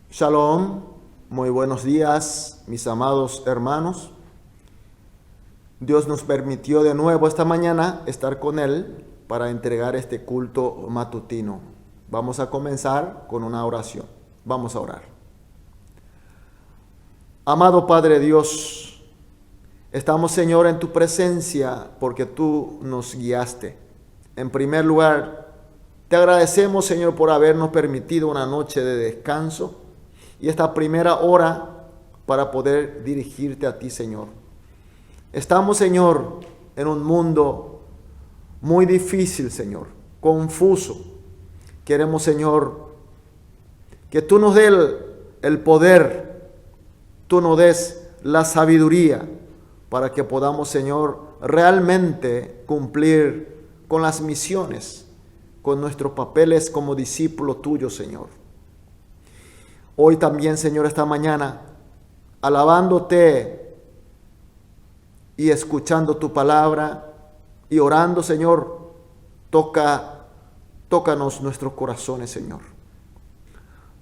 Shalom, muy buenos días, mis amados hermanos. Dios nos permitió de nuevo esta mañana estar con Él para entregar este culto matutino. Vamos a comenzar con una oración. Vamos a orar. Amado Padre Dios, estamos, Señor, en tu presencia porque tú nos guiaste. En primer lugar, te agradecemos, Señor, por habernos permitido una noche de descanso y esta primera hora para poder dirigirte a ti, Señor. Estamos, Señor, en un mundo muy difícil, Señor, confuso. Queremos, Señor, que tú nos des el poder, tú nos des la sabiduría para que podamos, Señor, realmente cumplir con las misiones, con nuestros papeles como discípulo tuyo, Señor. Hoy también, Señor, esta mañana, alabándote y escuchando tu palabra y orando, Señor, tócanos nuestros corazones, Señor.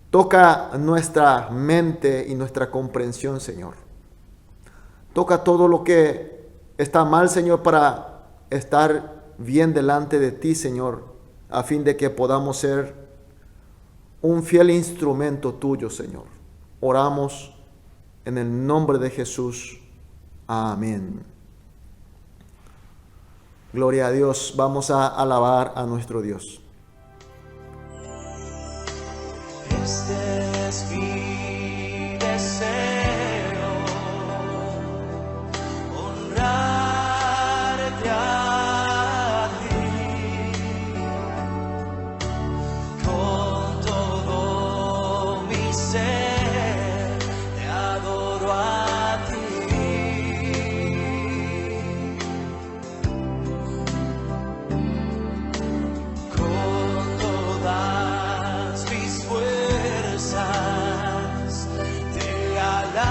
Toca nuestra mente y nuestra comprensión, Señor. Toca todo lo que está mal, Señor, para estar bien delante de ti, Señor, a fin de que podamos ser un fiel instrumento tuyo, Señor. Oramos en el nombre de Jesús. Amén. Gloria a Dios. Vamos a alabar a nuestro Dios. Este es mi deseo, honrarte a ti con todo mi ser, te adoro a ti. Con todas mis fuerzas te alabaré.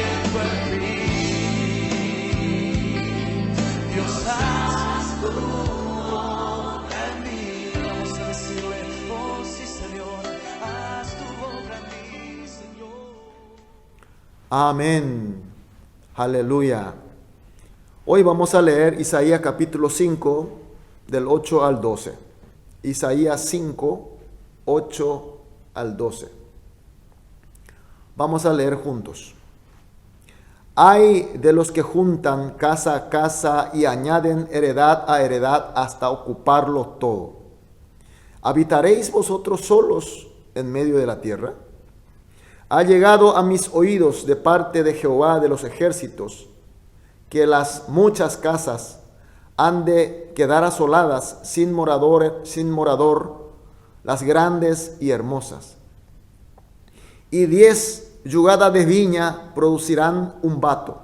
viviendo en mí. Dios, haz tu obra en mí. Vamos a decirle, oh sí Señor, haz tu obra en mí, Señor. Amén. Aleluya. Hoy vamos a leer Isaías capítulo 5, del 8 al 12. Isaías 5, 8 al 12. Vamos a leer juntos. Ay de los que juntan casa a casa y añaden heredad a heredad hasta ocuparlo todo. ¿Habitaréis vosotros solos en medio de la tierra? Ha llegado a mis oídos de parte de Jehová de los ejércitos que las muchas casas han de quedar asoladas sin morador, las grandes y hermosas. Y 10 yugadas de viña producirán un bato,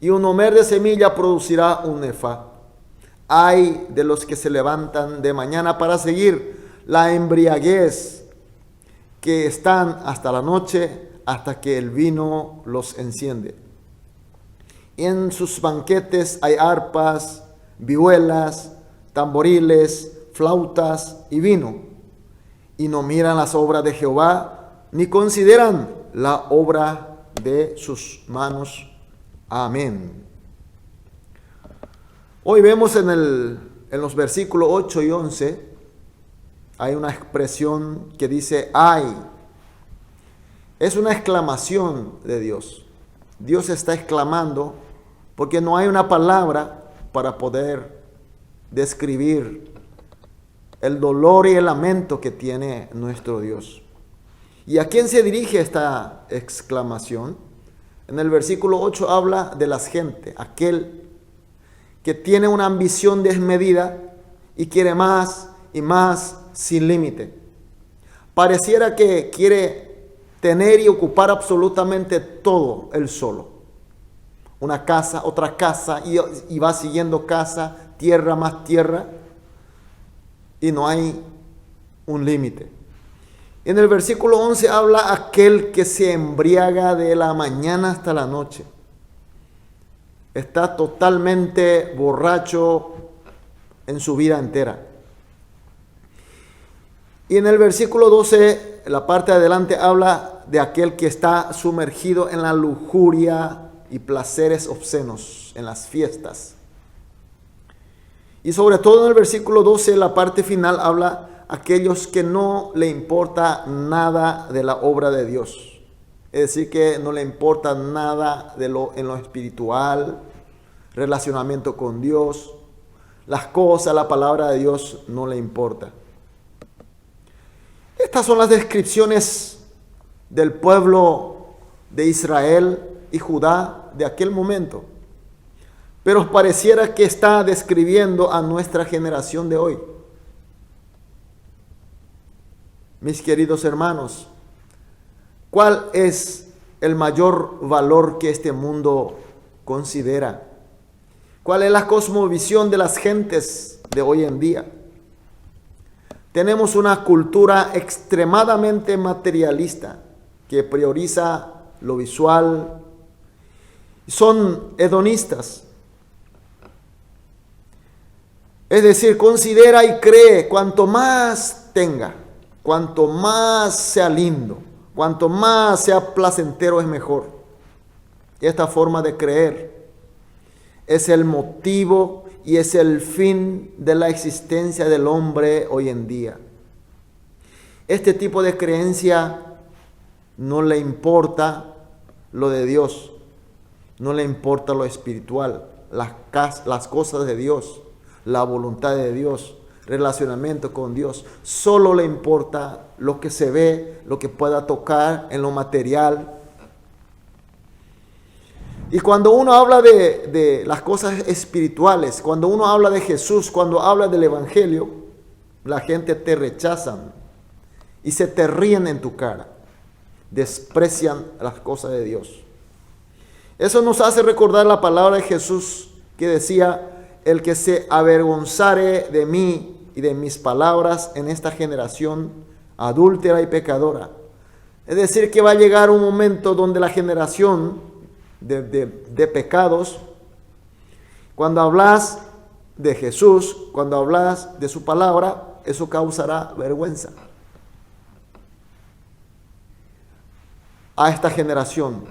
y un homer de semilla producirá un efa. Ay de los que se levantan de mañana para seguir la embriaguez, que están hasta la noche, hasta que el vino los enciende. En sus banquetes hay arpas, vihuelas, tamboriles, flautas y vino. Y no miran las obras de Jehová, ni consideran la obra de sus manos. Amén. Hoy vemos en los versículos 8 y 11, hay una expresión que dice, ay. Es una exclamación de Dios. Dios está exclamando porque no hay una palabra para poder describir el dolor y el lamento que tiene nuestro Dios. ¿Y a quién se dirige esta exclamación? En el versículo 8 habla de las gentes, aquel que tiene una ambición desmedida y quiere más y más sin límite. Pareciera que quiere tener y ocupar absolutamente todo él solo. Una casa, otra casa, y va siguiendo casa, tierra más tierra, y no hay un límite. En el versículo 11 habla aquel que se embriaga de la mañana hasta la noche. Está totalmente borracho en su vida entera. Y en el versículo 12, la parte de adelante habla de aquel que está sumergido en la lujuria y placeres obscenos, en las fiestas. Y sobre todo en el versículo 12, la parte final habla aquellos que no le importa nada de la obra de Dios. Es decir, que no le importa nada en lo espiritual, relacionamiento con Dios, las cosas, la palabra de Dios no le importa. Estas son las descripciones del pueblo de Israel y Judá de aquel momento. Pero pareciera que está describiendo a nuestra generación de hoy. Mis queridos hermanos, ¿cuál es el mayor valor que este mundo considera? ¿Cuál es la cosmovisión de las gentes de hoy en día? Tenemos una cultura extremadamente materialista que prioriza lo visual. Son hedonistas. Es decir, considera y cree cuanto más tenga, cuanto más sea lindo, cuanto más sea placentero es mejor. Esta forma de creer es el motivo y es el fin de la existencia del hombre hoy en día. Este tipo de creencia no le importa lo de Dios, no le importa lo espiritual, las cosas de Dios, la voluntad de Dios, relacionamiento con Dios. Solo le importa lo que se ve, lo que pueda tocar en lo material. Y cuando uno habla de las cosas espirituales, cuando uno habla de Jesús, cuando habla del Evangelio, la gente te rechazan y se te ríen en tu cara, desprecian las cosas de Dios. Eso nos hace recordar la palabra de Jesús que decía: el que se avergonzare de mí y de mis palabras en esta generación adúltera y pecadora. Es decir, que va a llegar un momento donde la generación de pecados. Cuando hablas de Jesús, cuando hablas de su palabra, eso causará vergüenza a esta generación,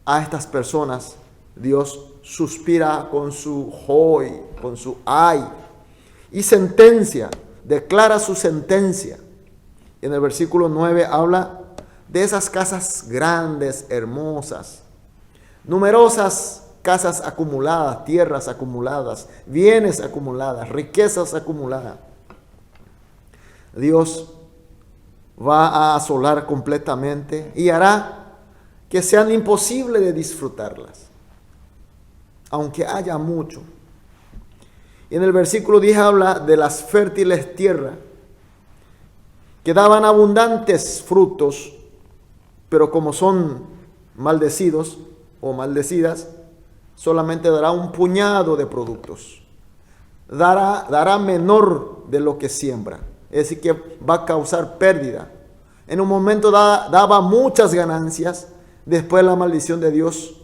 a estas personas. Dios suspira con su hoy, con su ay, y sentencia, declara su sentencia. En el versículo 9 habla de esas casas grandes, hermosas, numerosas casas acumuladas, tierras acumuladas, bienes acumuladas, riquezas acumuladas. Dios va a asolar completamente y hará que sean imposibles de disfrutarlas, aunque haya mucho. Y en el versículo 10 habla de las fértiles tierras que daban abundantes frutos, pero como son maldecidos o maldecidas, solamente dará un puñado de productos. Dará menor de lo que siembra. Es decir, que va a causar pérdida. En un momento daba muchas ganancias, después la maldición de Dios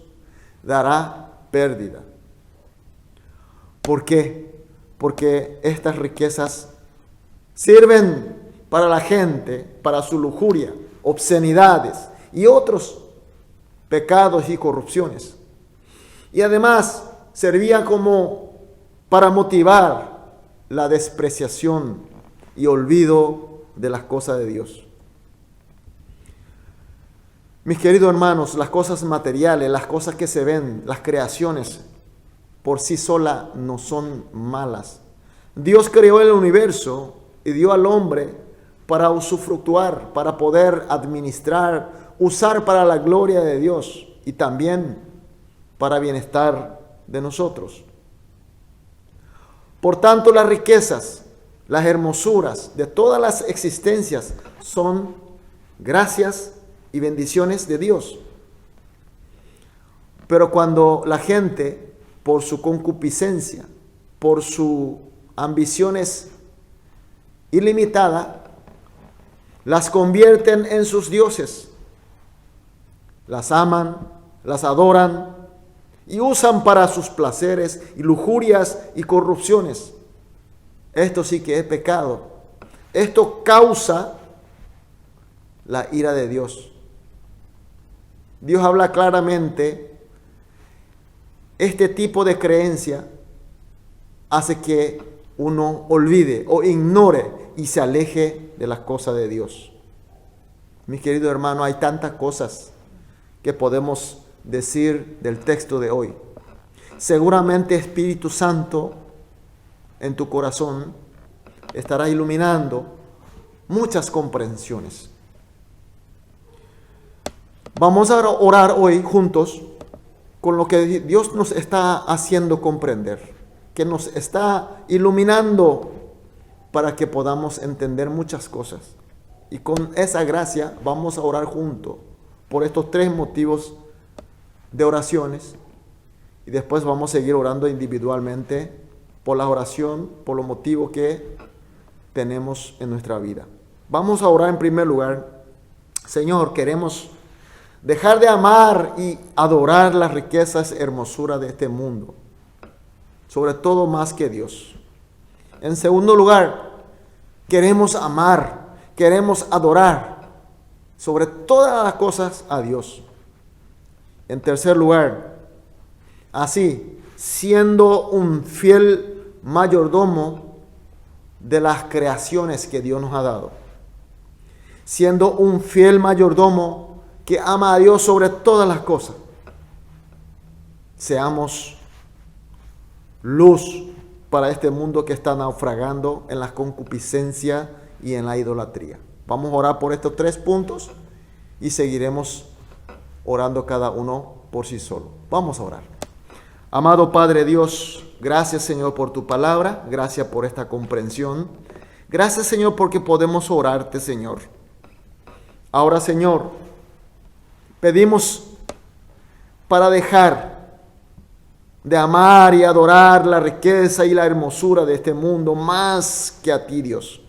dará pérdida. ¿Por qué? Porque estas riquezas sirven para la gente, para su lujuria, obscenidades y otros pecados y corrupciones. Y además servía como para motivar la despreciación y olvido de las cosas de Dios. Mis queridos hermanos, las cosas materiales, las cosas que se ven, las creaciones, por sí solas no son malas. Dios creó el universo y dio al hombre para usufructuar, para poder administrar, usar para la gloria de Dios y también para bienestar de nosotros. Por tanto, las riquezas, las hermosuras de todas las existencias son gracias y bendiciones de Dios. Pero cuando la gente, por su concupiscencia, por sus ambiciones ilimitadas, las convierten en sus dioses, las aman, las adoran y usan para sus placeres y lujurias y corrupciones. Esto sí que es pecado. Esto causa la ira de Dios. Dios habla claramente. Este tipo de creencia hace que uno olvide o ignore y se aleje de las cosas de Dios. Mis queridos hermanos, hay tantas cosas que podemos decir del texto de hoy. Seguramente Espíritu Santo en tu corazón estará iluminando muchas comprensiones. Vamos a orar hoy juntos con lo que Dios nos está haciendo comprender, que nos está iluminando para que podamos entender muchas cosas. Y con esa gracia vamos a orar juntos por estos tres motivos de oraciones, y después vamos a seguir orando individualmente por la oración, por los motivos que tenemos en nuestra vida. Vamos a orar en primer lugar. Señor, queremos dejar de amar y adorar las riquezas y hermosuras de este mundo, sobre todo más que Dios. En segundo lugar, queremos amar, queremos adorar sobre todas las cosas a Dios. En tercer lugar, así, siendo un fiel mayordomo de las creaciones que Dios nos ha dado, siendo un fiel mayordomo que ama a Dios sobre todas las cosas, seamos luz para este mundo que está naufragando en la concupiscencia y en la idolatría. Vamos a orar por estos tres puntos y seguiremos orando cada uno por sí solo. Vamos a orar. Amado Padre Dios, gracias Señor por tu palabra, gracias por esta comprensión. Gracias Señor porque podemos orarte, Señor. Ahora Señor, pedimos para dejar de amar y adorar la riqueza y la hermosura de este mundo más que a ti, Dios.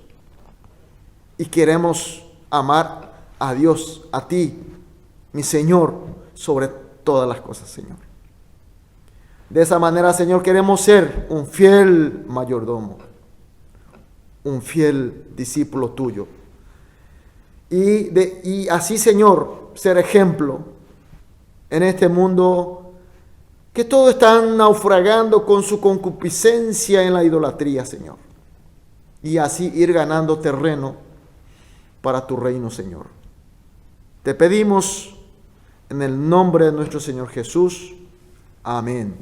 Y queremos amar a Dios, a ti, mi Señor, sobre todas las cosas, Señor. De esa manera, Señor, queremos ser un fiel mayordomo, un fiel discípulo tuyo. Y así, Señor, ser ejemplo en este mundo que todos están naufragando con su concupiscencia en la idolatría, Señor. Y así ir ganando terreno para tu reino, Señor. Te pedimos en el nombre de nuestro Señor Jesús. Amén.